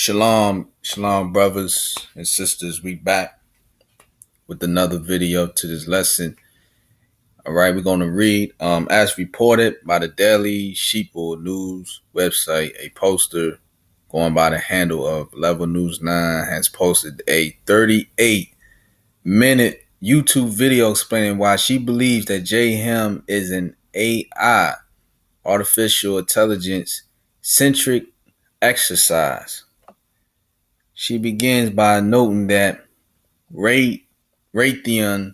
Shalom, brothers and sisters. We back with another video to this lesson. All right, we're going to read, as reported by the Daily Sheeple News website, a poster going by the handle of Level News 9 has posted a 38-minute YouTube video explaining why she believes that JHM is an AI, artificial intelligence centric exercise. She begins by noting that Raytheon, I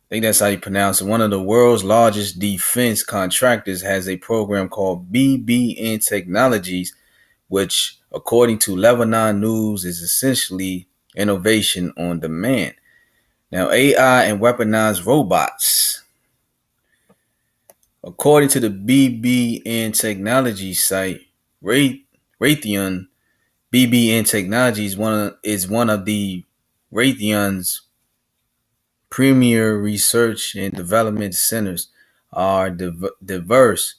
think that's how you pronounce it, one of the world's largest defense contractors, has a program called BBN Technologies, which, according to Level 9 News, is essentially innovation on demand. Now, AI and weaponized robots. According to the BBN Technologies site, Raytheon BBN Technologies is one of the Raytheon's premier research and development centers. Our diverse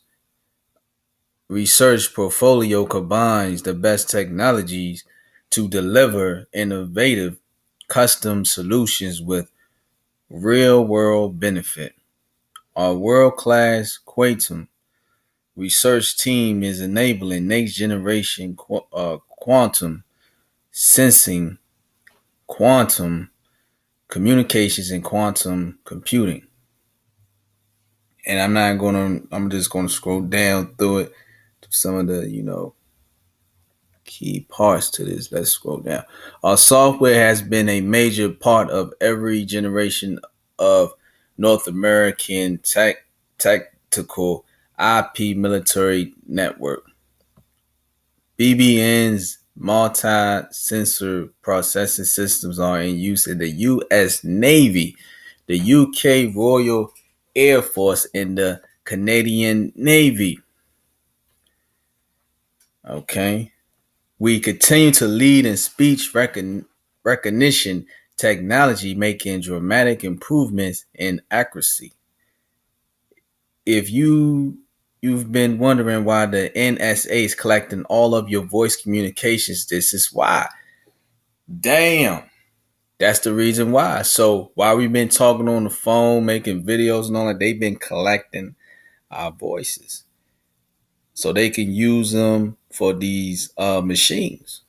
research portfolio combines the best technologies to deliver innovative custom solutions with real-world benefit. Our world-class quantum research team is enabling next-generation quantum sensing, quantum communications, and quantum computing. And I'm just gonna scroll down through it to some of the, key parts to this. Let's scroll down. Our software has been a major part of every generation of North American tactical IP military network. BBN's multi-sensor processing systems are in use in the U.S. Navy, the UK Royal Air Force, and the Canadian Navy. Okay. We continue to lead in speech recognition technology, making dramatic improvements in accuracy. If you've been wondering why the NSA is collecting all of your voice communications, this is why. Damn. That's the reason why. So while we've been talking on the phone, making videos and all that, they've been collecting our voices so they can use them for these machines.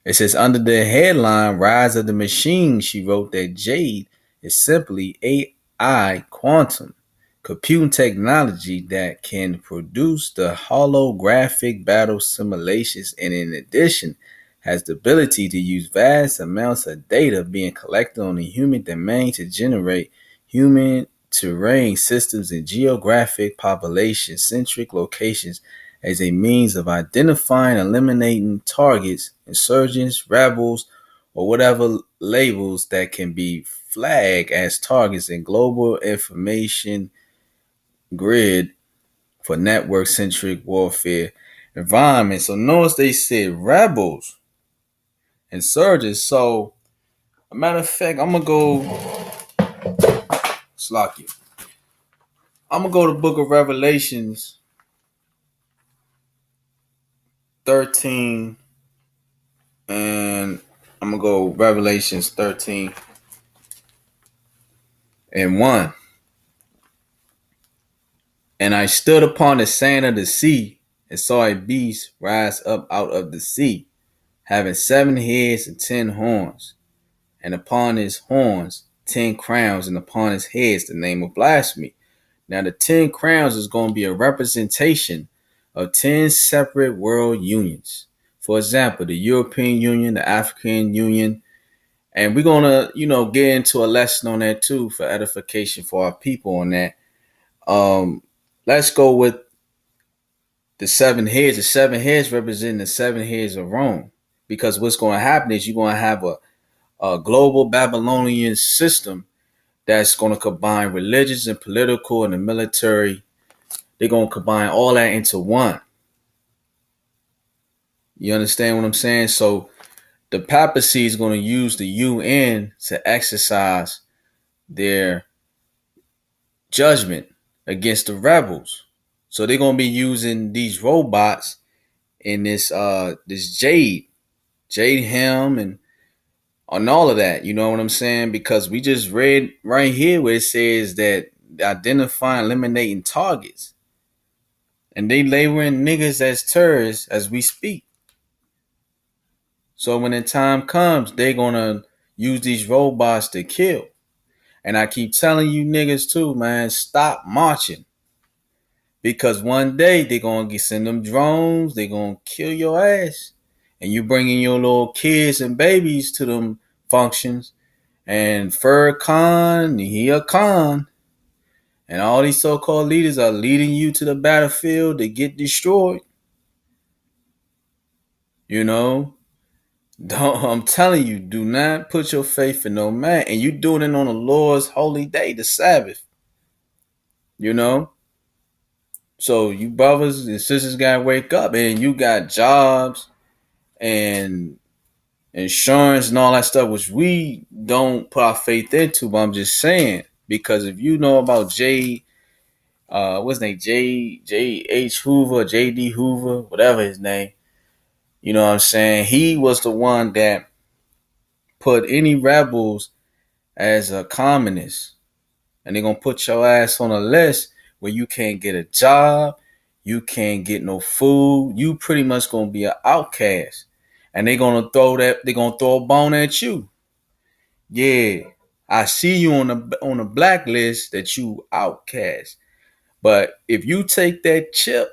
It says under the headline, Rise of the Machine, she wrote that Jade is simply AI quantum computing technology that can produce the holographic battle simulations, and in addition has the ability to use vast amounts of data being collected on the human domain to generate human terrain systems in geographic population centric locations as a means of identifying and eliminating targets, insurgents, rebels, or whatever labels that can be flagged as targets in global information grid for network-centric warfare environment. So notice they said rebels, insurgents. So, a matter of fact, I'm gonna go Slocky. I'm gonna go to Book of Revelations 13, and I'm gonna go Revelations 13 and 1. And I stood upon the sand of the sea and saw a beast rise up out of the sea, having 7 heads and 10 horns, and upon his horns 10 crowns, and upon his heads the name of blasphemy. Now the 10 crowns is going to be a representation of 10 separate world unions. For example, the European Union, the African Union, and we're going to, get into a lesson on that too for edification for our people on that. Let's go with the 7 heads. The 7 heads represent the 7 heads of Rome, because what's going to happen is you're going to have a global Babylonian system that's going to combine religious and political and the military. They're going to combine all that into one. You understand what I'm saying? So the papacy is going to use the UN to exercise their judgment against the rebels. So they're going to be using these robots in this Jade him and on all of that. You know what I'm saying? Because we just read right here where it says that identifying, eliminating targets, and they labeling niggas as terrorists as we speak. So when the time comes, they're gonna use these robots to kill. And I keep telling you niggas too, man, stop marching. Because one day they're gonna send them drones, they're gonna kill your ass. And you bringing your little kids and babies to them functions. And Furcon, he a con. And all these so-called leaders are leading you to the battlefield to get destroyed. You know? I'm telling you, do not put your faith in no man. And you doing it on the Lord's holy day, the Sabbath. You know? So you brothers and sisters gotta wake up, and you got jobs and insurance and all that stuff, which we don't put our faith into, but I'm just saying, because if you know about what's his name, J.H. Hoover, J.D. Hoover, whatever his name, you know what I'm saying? He was the one that put any rebels as a communist. And they're going to put your ass on a list where you can't get a job, you can't get no food, you pretty much going to be an outcast. And they're going to throw a bone at you. Yeah, I see you on the blacklist that you outcast. But if you take that chip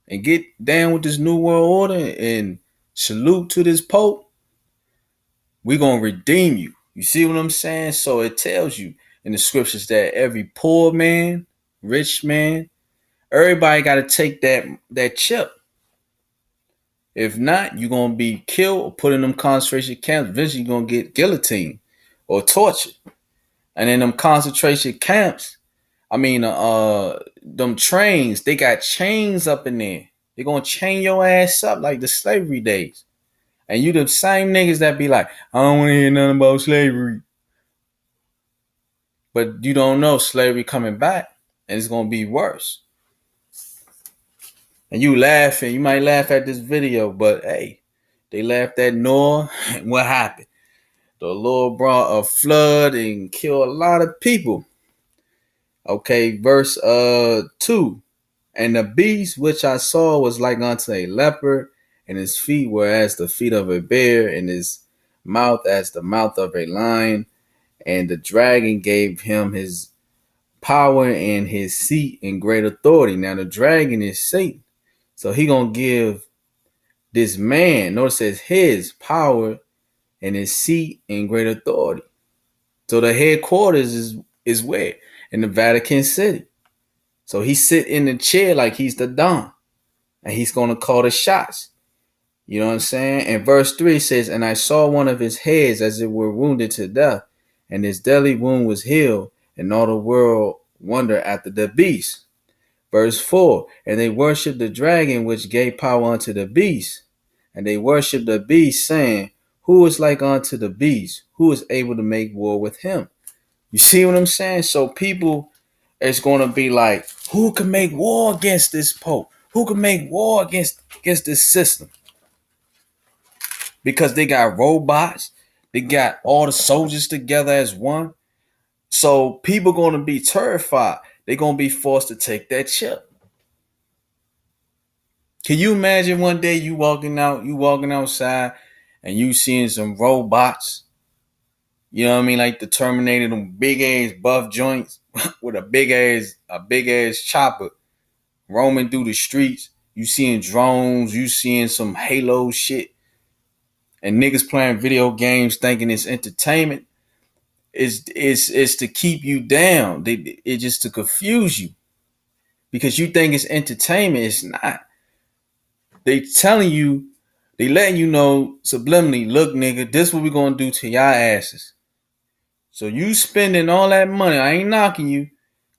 and get down with this new world order and salute to this Pope, we're going to redeem you. You see what I'm saying? So it tells you in the scriptures that every poor man, rich man, everybody got to take that chip. If not, you're going to be killed or put in them concentration camps. Eventually, you're going to get guillotined or tortured. And in them concentration camps, them trains, they got chains up in there. They're going to chain your ass up like the slavery days. And you the same niggas that be like, I don't want to hear nothing about slavery. But you don't know slavery coming back, and it's going to be worse. And you laughing, you might laugh at this video, but hey, they laughed at Noah. What happened? The Lord brought a flood and killed a lot of people. Okay, verse 2. And the beast which I saw was like unto a leopard, and his feet were as the feet of a bear, and his mouth as the mouth of a lion. And the dragon gave him his power and his seat and great authority. Now the dragon is Satan. So he gonna give this man, notice it says his power and his seat and great authority. So the headquarters is where? In the Vatican City. So he sit in the chair like he's the Don. And he's gonna call the shots. You know what I'm saying? And verse 3 says, and I saw one of his heads as it were wounded to death, and his deadly wound was healed, and all the world wondered after the beast. Verse 4, and they worshiped the dragon which gave power unto the beast. And they worshiped the beast, saying, who is like unto the beast? Who is able to make war with him? You see what I'm saying? So people is going to be like, who can make war against this Pope? Who can make war against this system? Because they got robots. They got all the soldiers together as one. So people going to be terrified. They're going to be forced to take that chip. Can you imagine one day you walking outside and you seeing some robots? You know what I mean? Like the Terminator, them big ass buff joints with a big ass chopper roaming through the streets. You seeing drones, you seeing some Halo shit, and niggas playing video games thinking it's entertainment. It's to keep you down. It's just to confuse you. Because you think it's entertainment. It's not. They telling you, they letting you know subliminally, look, nigga, this what we gonna do to y'all asses. So you spending all that money. I ain't knocking you.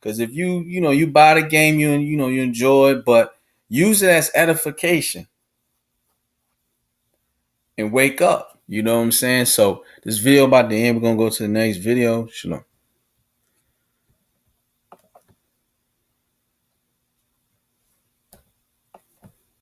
Because if you buy the game, you enjoy it, but use it as edification and wake up. You know what I'm saying? So this video about to end. We're gonna go to the next video. Shalom.